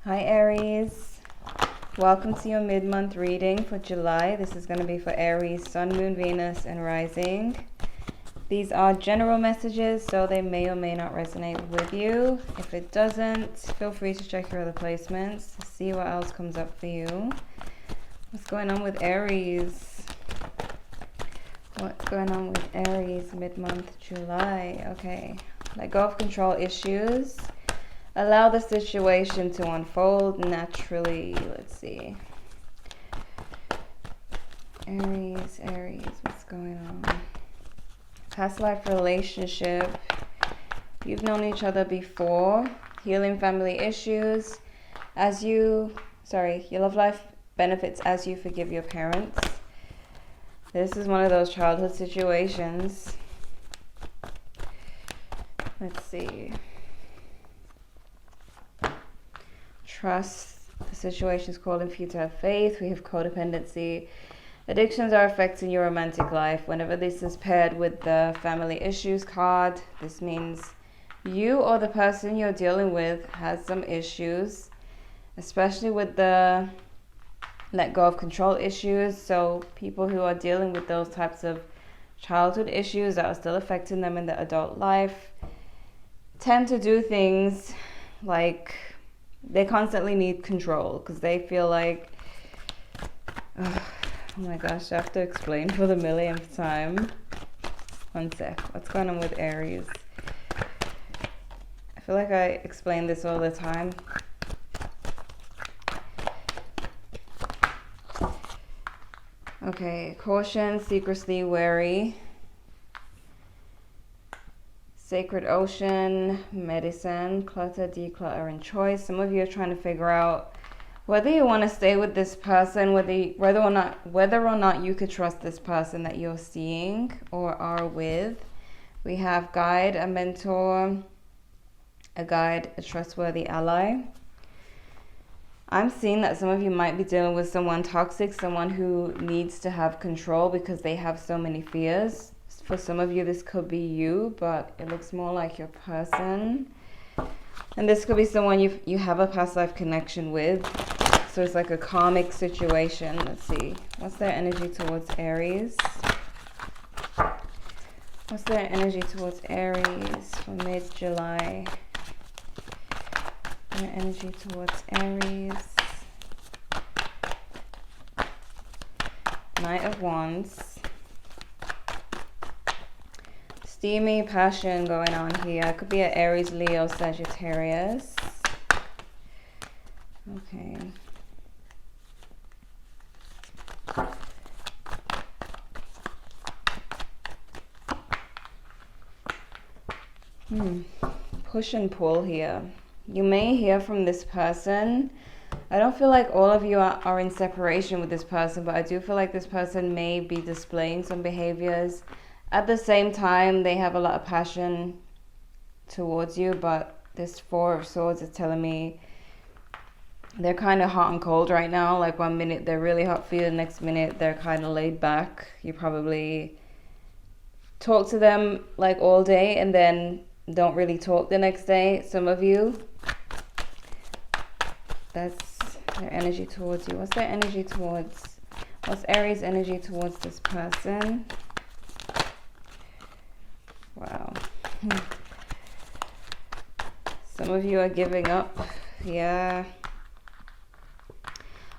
Hi Aries, welcome to your mid-month reading for July. This is going to be for Aries, Sun, Moon, Venus, and Rising. These are general messages, so they may or may not resonate with you. If it doesn't, feel free to check your other placements to see what else comes up for you. What's going on with Aries? What's going on with Aries mid-month July? Okay, let go of control issues. Allow the situation to unfold naturally. Let's see. Aries, what's going on? Past life relationship. You've known each other before. Healing family issues. Your love life benefits as you forgive your parents. This is one of those childhood situations. Let's see. Trust. The situation is calling for you to have faith. We have codependency. Addictions are affecting your romantic life. Whenever this is paired with the family issues card, this means you or the person you're dealing with has some issues, especially with the let go of control issues. So people who are dealing with those types of childhood issues that are still affecting them in their adult life tend to do things like they constantly need control because they feel like, oh my gosh, I have to explain for the millionth time. One sec. What's going on with Aries? I feel like I explain this all the time. Okay, caution, secrecy, wary. Sacred ocean, medicine, clutter, declutter, and choice. Some of you are trying to figure out whether you want to stay with this person, whether or not you could trust this person that you're seeing or are with. We have guide, a mentor, a guide, a trustworthy ally. I'm seeing that some of you might be dealing with someone toxic, someone who needs to have control because they have so many fears. For some of you, this could be you, but it looks more like your person. And this could be someone you have a past life connection with. So it's like a karmic situation. Let's see. What's their energy towards Aries? What's their energy towards Aries for mid-July? Their energy towards Aries. Knight of Wands. Steamy passion going on here. It could be an Aries, Leo, Sagittarius. Okay. Push and pull here. You may hear from this person. I don't feel like all of you are in separation with this person, but I do feel like this person may be displaying some behaviors. At the same time, they have a lot of passion towards you, but this Four of Swords is telling me they're kind of hot and cold right now. Like 1 minute they're really hot for you, the next minute they're kind of laid back. You probably talk to them like all day and then don't really talk the next day. Some of you, that's their energy towards you. What's their energy towards, what's Aries' energy towards this person? Wow. Some of you are giving up. Yeah.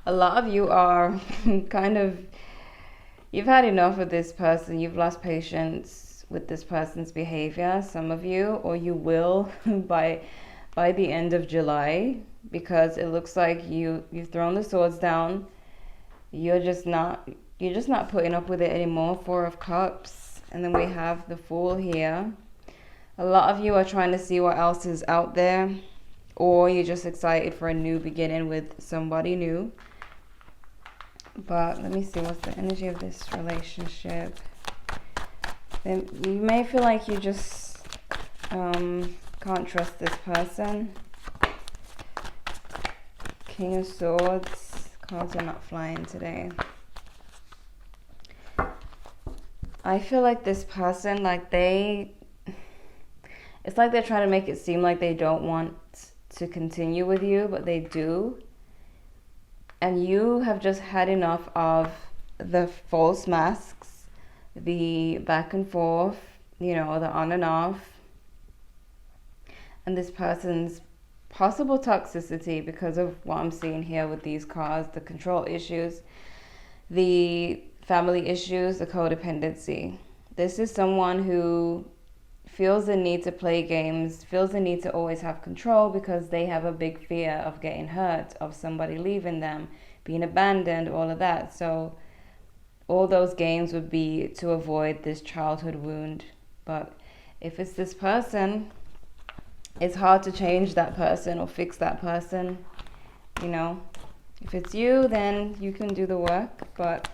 A lot of you are you've had enough of this person. You've lost patience with this person's behavior. Some of you, or you will by the end of July, because it looks like you've thrown the swords down. You're just not putting up with it anymore. Four of Cups. And then we have the Fool here. A lot of you are trying to see what else is out there, or you're just excited for a new beginning with somebody new. But let me see, what's the energy of this relationship? Then you may feel like you just can't trust this person. King of Swords. Cards are not flying today. I feel like this person, it's like they're trying to make it seem like they don't want to continue with you, but they do. And you have just had enough of the false masks, the back and forth, you know, the on and off, and this person's possible toxicity because of what I'm seeing here with these cards, the control issues, the family issues, the codependency. This is someone who feels the need to play games, feels the need to always have control because they have a big fear of getting hurt, of somebody leaving them, being abandoned, all of that. So all those games would be to avoid this childhood wound. But if it's this person, it's hard to change that person or fix that person, you know. If it's you, then you can do the work. But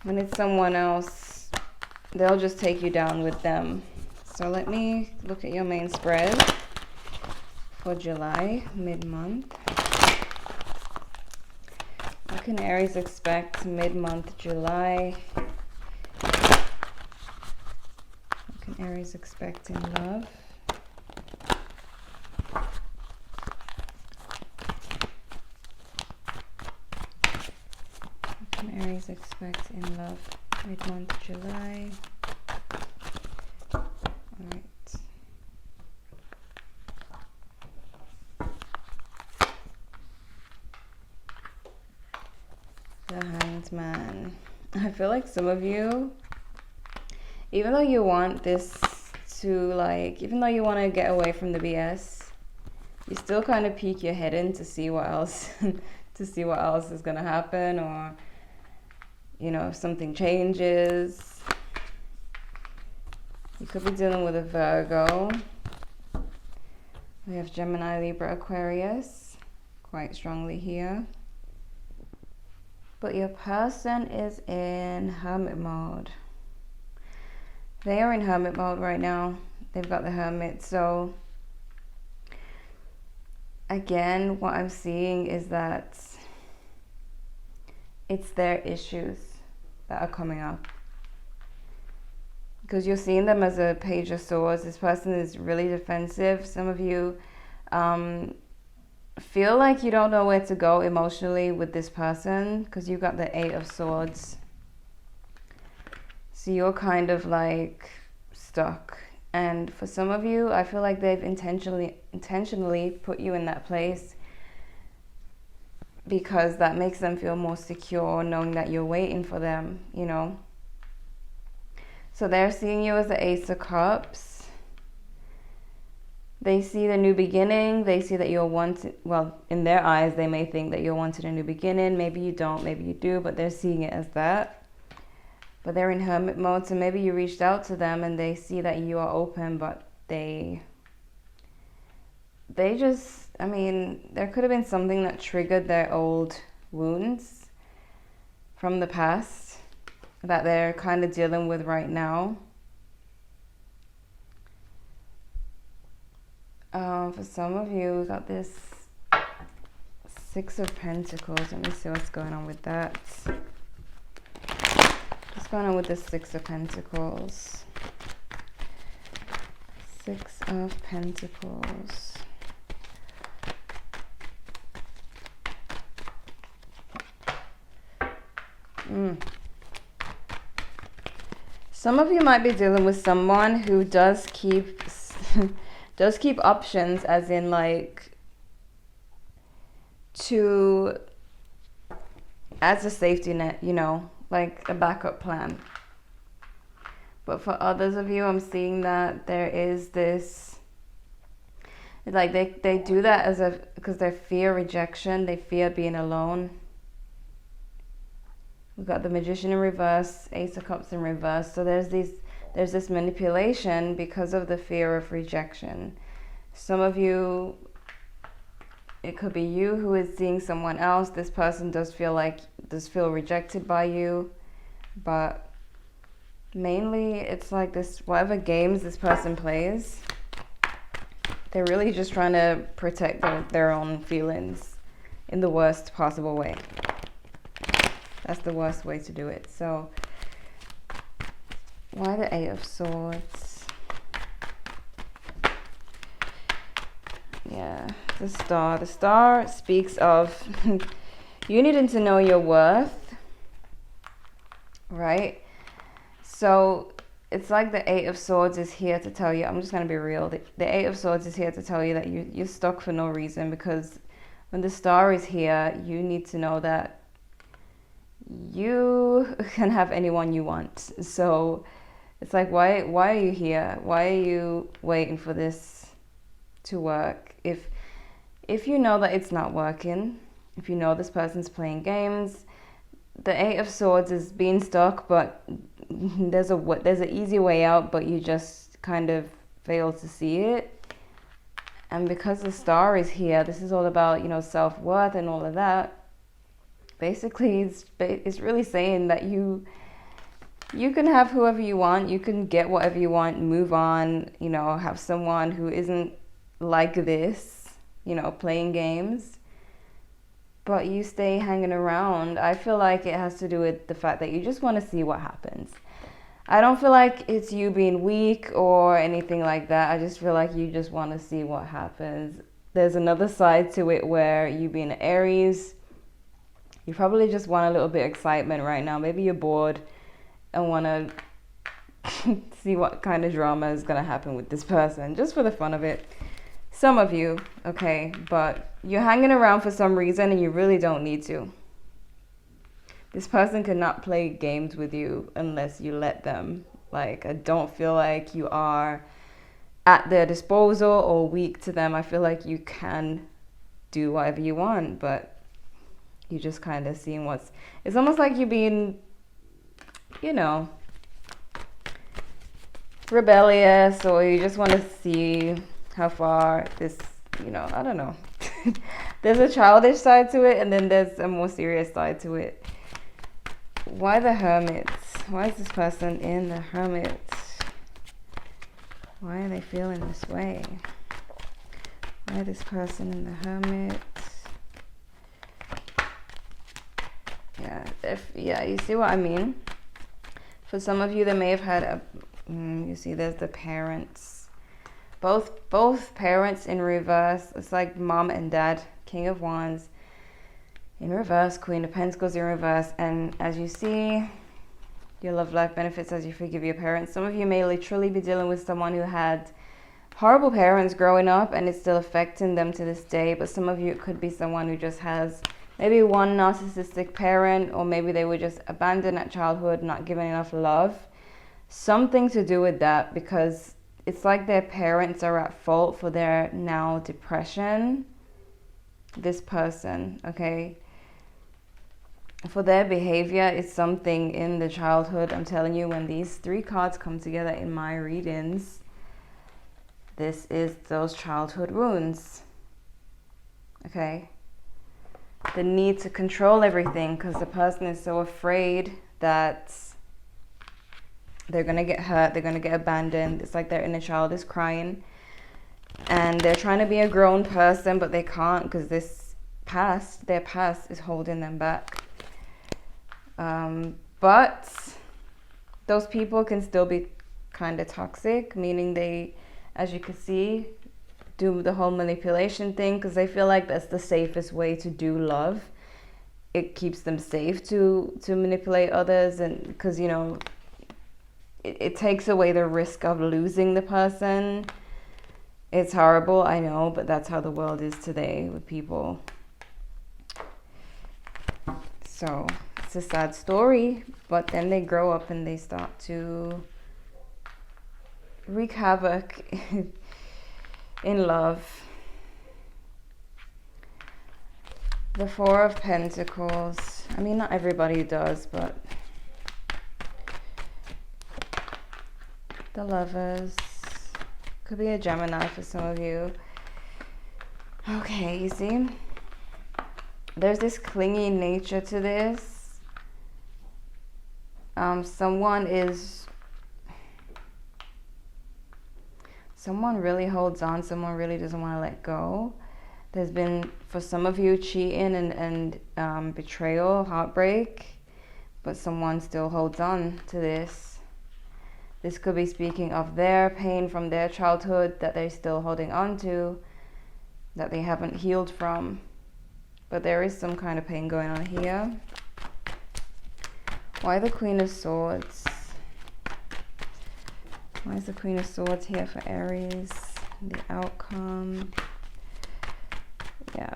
when it's someone else, they'll just take you down with them. So let me look at your main spread for July, mid-month. What can Aries expect mid-month July? What can Aries expect in love? What can Aries expect in love mid-month July? Alright. The Hanged Man. I feel like some of you, even though you want this to like, even though you want to get away from the BS, you still kind of peek your head in to see what else, to see what else is going to happen, or, you know, if something changes. You could be dealing with a Virgo. We have Gemini, Libra, Aquarius quite strongly here. But your person is in hermit mode. They are in hermit mode right now. They've got the Hermit. So again, what I'm seeing is that it's their issues that are coming up. Because you're seeing them as a Page of Swords. This person is really defensive. Some of you feel like you don't know where to go emotionally with this person because you got the Eight of Swords. So you're kind of like stuck. And for some of you, I feel like they've intentionally put you in that place because that makes them feel more secure, knowing that you're waiting for them, you know. So they're seeing you as the Ace of Cups. They see the new beginning. They see that you're wanted. Well, in their eyes, they may think that you're wanted a new beginning. Maybe you don't, maybe you do, but they're seeing it as that. But they're in hermit mode, so maybe you reached out to them and they see that you are open, but they just, I mean, there could have been something that triggered their old wounds from the past that they're kind of dealing with right now. For some of you, we got this Six of Pentacles. Let me see what's going on with that. What's going on with the Six of Pentacles? Six of Pentacles. Some of you might be dealing with someone who does keep options, as in like as a safety net, you know, like a backup plan. But for others of you, I'm seeing that there is this, like they do that because they fear rejection, they fear being alone. We've got the Magician in reverse, Ace of Cups in reverse. So there's this manipulation because of the fear of rejection. Some of you, it could be you who is seeing someone else. This person does feel rejected by you, but mainly it's like this, whatever games this person plays, they're really just trying to protect their own feelings in the worst possible way. That's the worst way to do it. So why the Eight of Swords? Yeah, Yeah, the Star. The Star speaks of you needing to know your worth, right? So it's like the Eight of Swords is here to tell you, I'm just going to be real, the Eight of Swords is here to tell you that you're stuck for no reason, because when the Star is here, you need to know that you can have anyone you want. So it's like, why are you here? Why are you waiting for this to work? If you know that it's not working, if you know this person's playing games, the Eight of Swords is being stuck, but there's an easy way out, but you just kind of fail to see it. And because the Star is here, this is all about, you know, self-worth and all of that. Basically, it's really saying that you can have whoever you want, you can get whatever you want, move on, you know, have someone who isn't like this, you know, playing games, but you stay hanging around. I feel like it has to do with the fact that you just want to see what happens. I don't feel like it's you being weak or anything like that. I just feel like you just want to see what happens. There's another side to it where you being an Aries, you probably just want a little bit of excitement right now. Maybe you're bored and want to see what kind of drama is going to happen with this person, just for the fun of it. Some of you, okay, but you're hanging around for some reason and you really don't need to. This person cannot play games with you unless you let them. Like, I don't feel like you are at their disposal or weak to them. I feel like you can do whatever you want, but you just kind of seeing it's almost like you're being, you know, rebellious, or you just want to see how far this, you know, I don't know. There's a childish side to it, and then there's a more serious side to it. Why the Hermit? Why is this person in the Hermit? Why are they feeling this way? Why is this person in the Hermit? Yeah, you see what I mean? For some of you, they may have had you see, there's the parents. Both parents in reverse. It's like mom and dad. King of Wands in reverse, Queen of Pentacles in reverse. And as you see, your love life benefits as you forgive your parents. Some of you may literally be dealing with someone who had horrible parents growing up and it's still affecting them to this day. But some of you, it could be someone who just has maybe one narcissistic parent, or maybe they were just abandoned at childhood, not given enough love. Something to do with that, because it's like their parents are at fault for their now depression. This person, okay? For their behavior, it's something in the childhood. I'm telling you, when these three cards come together in my readings, this is those childhood wounds, okay? The need to control everything, because the person is so afraid that they're going to get hurt, they're going to get abandoned. It's like their inner child is crying. And they're trying to be a grown person, but they can't, because their past is holding them back. But those people can still be kind of toxic, meaning they, as you can see, do the whole manipulation thing, because they feel like that's the safest way to do love. It keeps them safe to manipulate others, and because, you know, it takes away the risk of losing the person. It's horrible, I know, but that's how the world is today with people. So it's a sad story, but then they grow up and they start to wreak havoc in love. The Four of Pentacles. I mean, not everybody does, but the Lovers. Could be a Gemini for some of you. Okay, you see? There's this clingy nature to this. Someone really holds on. Someone really doesn't want to let go. There's been, for some of you, cheating and betrayal, heartbreak, but someone still holds on to this. This could be speaking of their pain from their childhood that they're still holding on to. that they haven't healed from. But there is some kind of pain going on here. Why the Queen of Swords? Why is the Queen of Swords here for Aries? The outcome. Yeah.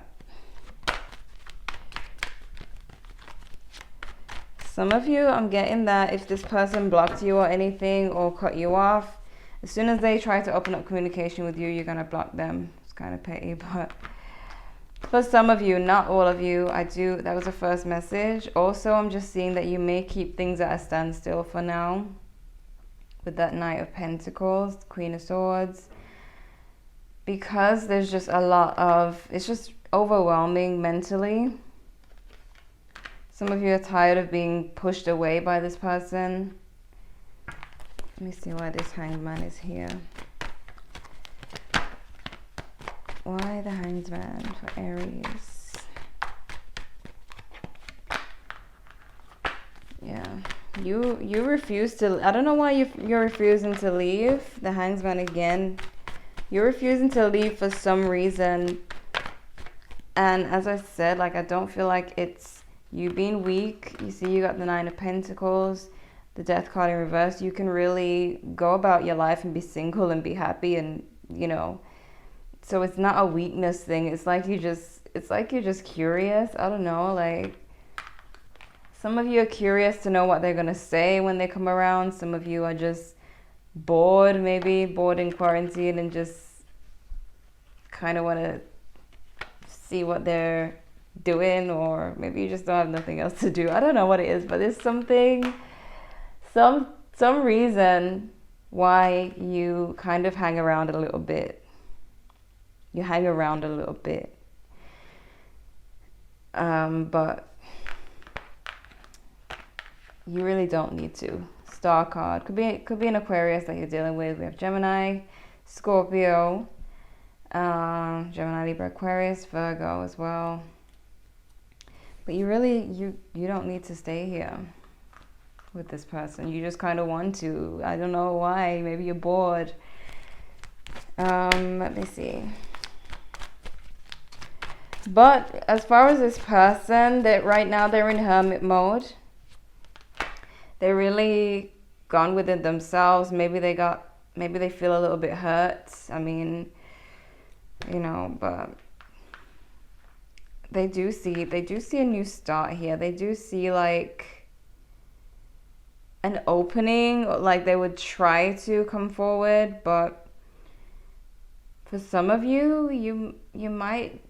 Some of you, I'm getting that if this person blocked you or anything or cut you off, as soon as they try to open up communication with you, you're going to block them. It's kind of petty, but for some of you, not all of you, that was the first message. Also, I'm just seeing that you may keep things at a standstill for now with that Knight of Pentacles, Queen of Swords, because there's just a lot of, it's just overwhelming mentally. Some of you are tired of being pushed away by this person. Let me see why this Hanged Man is here. Why the Hanged Man for Aries? Yeah, you refuse to, I don't know why you're refusing to leave. The Hanged Man again. You're refusing to leave for some reason. And as I said, like, I don't feel like it's you being weak. You see, you got the Nine of Pentacles, the Death card in reverse. You can really go about your life and be single and be happy, and you know. So it's not a weakness thing. It's like you're just curious. I don't know, like some of you are curious to know what they're gonna say when they come around. Some of you are just bored, maybe bored in quarantine, and just kind of want to see what they're doing, or maybe you just don't have nothing else to do. I don't know what it is, but there's something, some reason why you kind of hang around a little bit. You hang around a little bit, but you really don't need to. Star card could be an Aquarius that you're dealing with. We have Gemini, Scorpio, Gemini, Libra, Aquarius, Virgo as well. But you really you don't need to stay here with this person. You just kind of want to. I don't know why. Maybe you're bored. Let me see. But as far as this person, that right now they're in hermit mode. They're really gone within themselves. Maybe they feel a little bit hurt. I mean, you know, but they do see a new start here. They do see like an opening, like they would try to come forward, but for some of you, you might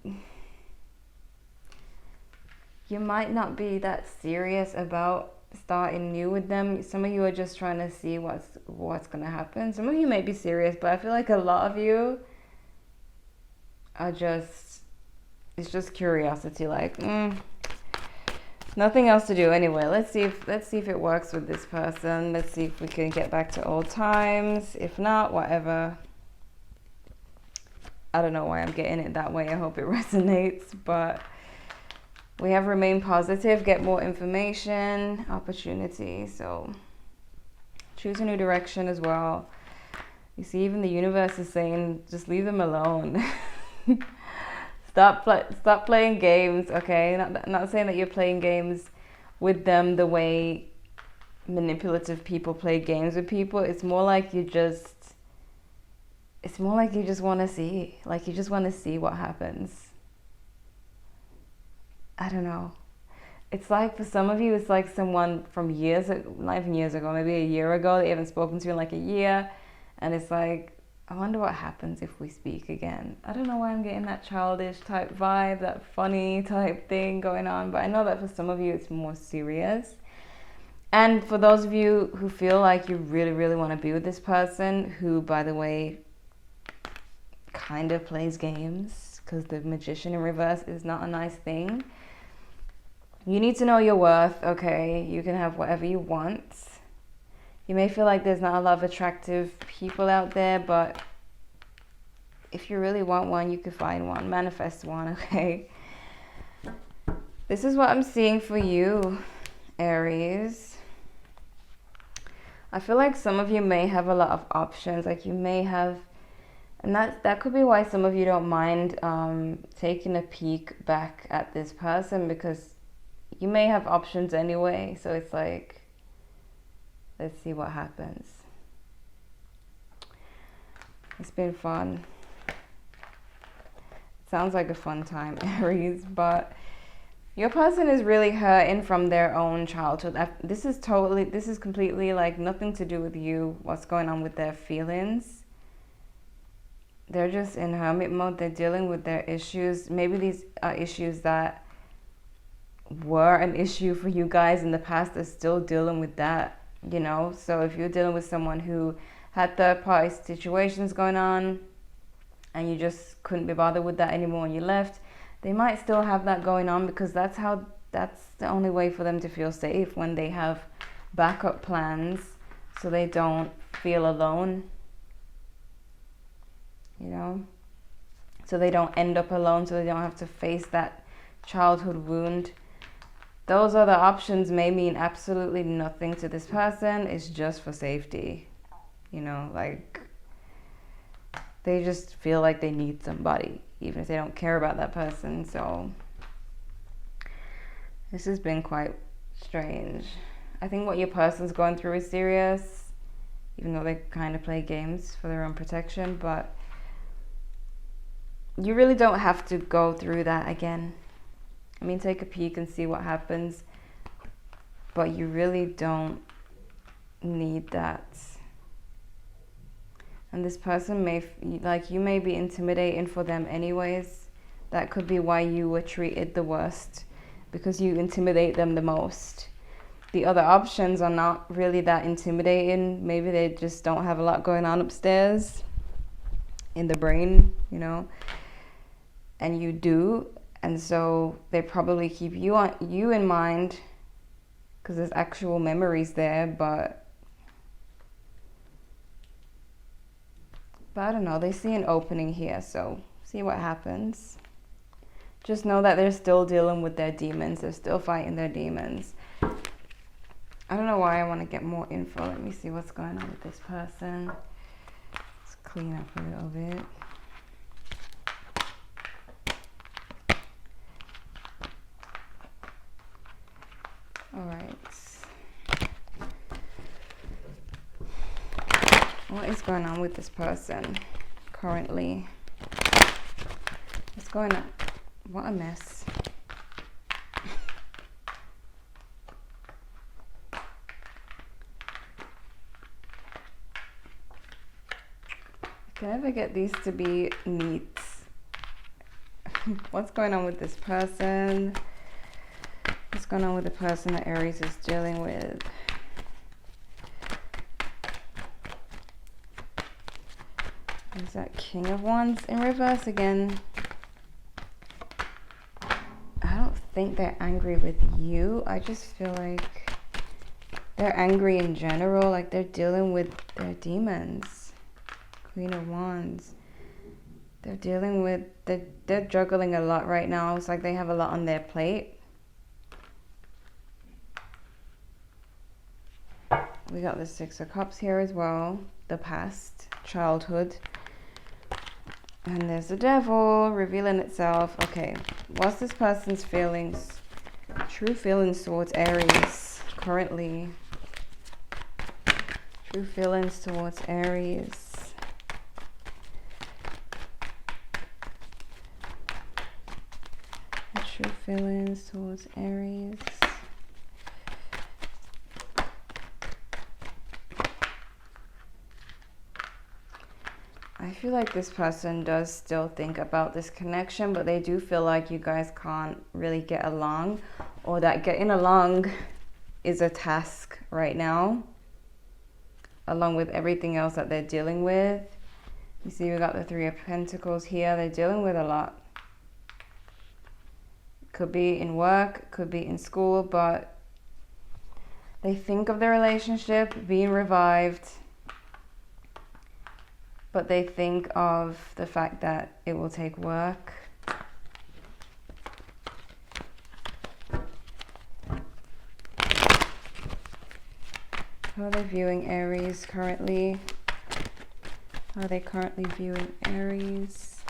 not be that serious about starting new with them. Some of you are just trying to see what's gonna happen. Some of you may be serious, but I feel like a lot of you are just, it's just curiosity, like nothing else to do anyway. Let's see if it works with this person. Let's see if we can get back to old times. If not, whatever. I don't know why I'm getting it that way. I hope it resonates, but we have remain positive, get more information, opportunity. So choose a new direction as well. You see, even the universe is saying, just leave them alone. Stop playing games, okay? Not saying that you're playing games with them the way manipulative people play games with people. It's more like you just want to see. Like, you just want to see what happens. I don't know. It's like, for some of you, it's like someone from years, not even years ago, maybe a year ago, that you haven't spoken to in like a year. And it's like, I wonder what happens if we speak again. I don't know why I'm getting that childish type vibe, that funny type thing going on. But I know that for some of you, it's more serious. And for those of you who feel like you really, really want to be with this person, who, by the way, kind of plays games, because the Magician in reverse is not a nice thing. You need to know your worth, okay? You can have whatever you want. You may feel like there's not a lot of attractive people out there, but if you really want one, you could find one. Manifest one, okay? This is what I'm seeing for you, Aries. I feel like some of you may have a lot of options. Like, you may have And that could be why some of you don't mind taking a peek back at this person, because you may have options anyway. So it's like, let's see what happens. It's been fun. Sounds like a fun time, Aries, but your person is really hurting from their own childhood. This is completely like nothing to do with you, what's going on with their feelings. They're just in hermit mode. They're dealing with their issues. Maybe these are issues that were an issue for you guys in the past. They're still dealing with that, you know? So if you're dealing with someone who had third-party situations going on and you just couldn't be bothered with that anymore when you left, they might still have that going on, because that's the only way for them to feel safe, when they have backup plans so they don't feel alone, you know, so they don't end up alone, so they don't have to face that childhood wound. Those other options may mean absolutely nothing to this person. It's just for safety, you know, like they just feel like they need somebody, even if they don't care about that person. So this has been quite strange. I think what your person's going through is serious, even though they kind of play games for their own protection, but you really don't have to go through that again. I mean, take a peek and see what happens, but you really don't need that. And this person may, like, you may be intimidating for them anyways. That could be why you were treated the worst, because you intimidate them the most. The other options are not really that intimidating. Maybe they just don't have a lot going on upstairs in the brain, you know, and you do. And so they probably keep you in mind because there's actual memories there, but I don't know, they see an opening here, so see what happens. Just know that they're still dealing with their demons. They're still fighting their demons. I don't know why I want to get more info. Let me see what's going on with this person. Let's clean up a little bit. All right. What is going on with this person currently? What's going on? What a mess. Can I ever get these to be neat? What's going on with this person? What's going on with the person that Aries is dealing with? Is that King of Wands in reverse again? I don't think they're angry with you. I just feel like they're angry in general. Like they're dealing with their demons. Queen of Wands. They're dealing with, they're juggling a lot right now. It's like they have a lot on their plate. We got the Six of Cups here as well. The past, childhood. And there's the Devil revealing itself. Okay, what's this person's feelings? True feelings towards Aries currently. True feelings towards Aries. True feelings towards Aries. I feel like this person does still think about this connection, but they do feel like you guys can't really get along, or that getting along is a task right now, along with everything else that they're dealing with. You see, we got the Three of Pentacles here. They're dealing with a lot. Could be in work, could be in school, but they think of the relationship being revived, but they think of the fact that it will take work. How are they viewing Aries currently? How are they currently viewing Aries?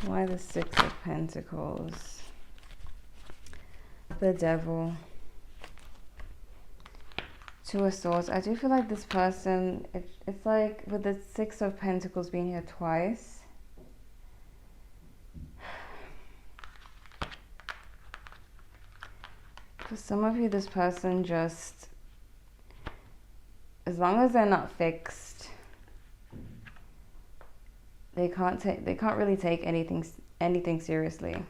Why the Six of Pentacles? The Devil. Two of Swords. I do feel like this person, it's like with the Six of Pentacles being here twice. For some of you, this person just, as long as they're not fixed, they can't really take anything seriously.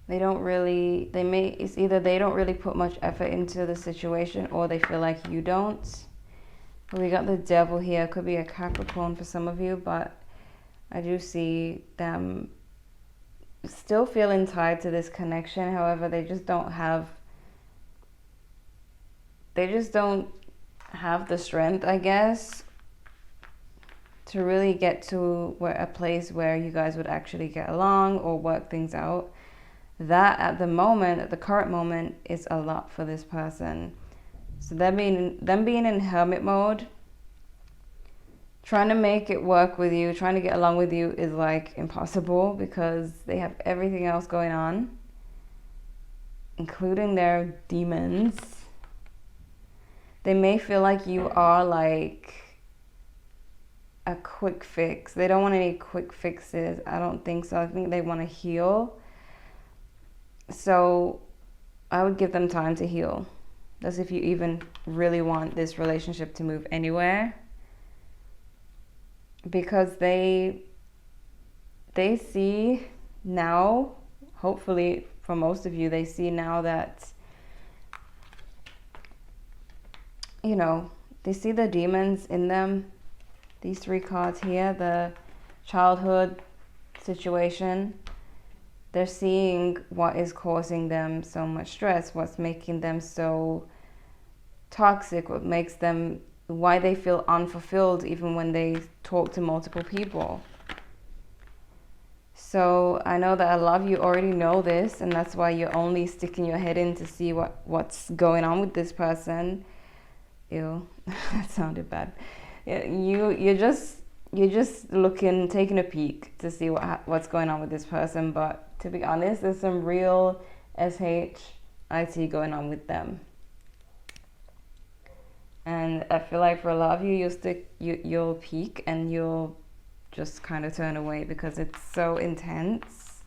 It's either they don't really put much effort into the situation, or they feel like you don't. But we got the Devil here. Could be a Capricorn for some of you, but I do see them still feeling tied to this connection. However, they just don't have the strength, I guess, to really get to a place where you guys would actually get along or work things out. That at the current moment, is a lot for this person. So them being in hermit mode, trying to make it work with you, trying to get along with you is like impossible, because they have everything else going on, including their demons. They may feel like you are like a quick fix. They don't want any quick fixes. I don't think so. I think they want to heal. So I would give them time to heal. That's if you even really want this relationship to move anywhere. Because they see now, hopefully for most of you, they see now that, you know, they see the demons in them. These three cards here, the childhood situation, they're seeing what is causing them so much stress, what's making them so toxic, why they feel unfulfilled even when they talk to multiple people. So I know that a lot of you already know this, and that's why you're only sticking your head in to see what's going on with this person. Ew, that sounded bad. You're just looking, taking a peek to see what's going on with this person. But to be honest, there's some real SHIT going on with them. And I feel like for a lot of you, you'll peek and you'll just kind of turn away because it's so intense.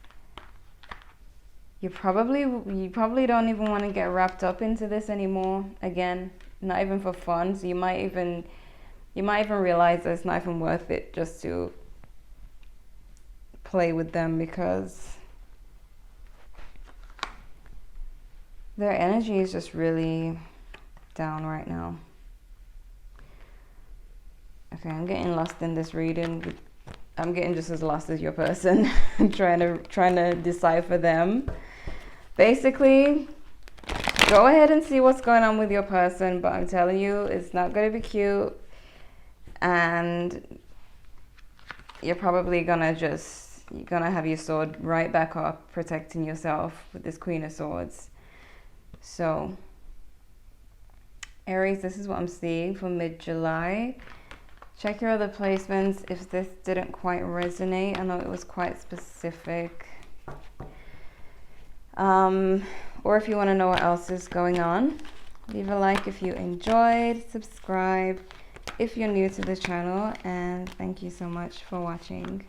You probably don't even want to get wrapped up into this anymore. Again, not even for fun. So you might even realize that it's not even worth it just to play with them, because their energy is just really down right now. Okay, I'm getting lost in this reading. I'm getting just as lost as your person, trying to decipher them. Basically, go ahead and see what's going on with your person, but I'm telling you, it's not going to be cute, and you're probably gonna have your sword right back up, protecting yourself with this Queen of Swords. So, Aries, this is what I'm seeing for mid-July. Check your other placements if this didn't quite resonate. I know it was quite specific. Or if you want to know what else is going on, leave a like if you enjoyed, subscribe if you're new to the channel, and thank you so much for watching.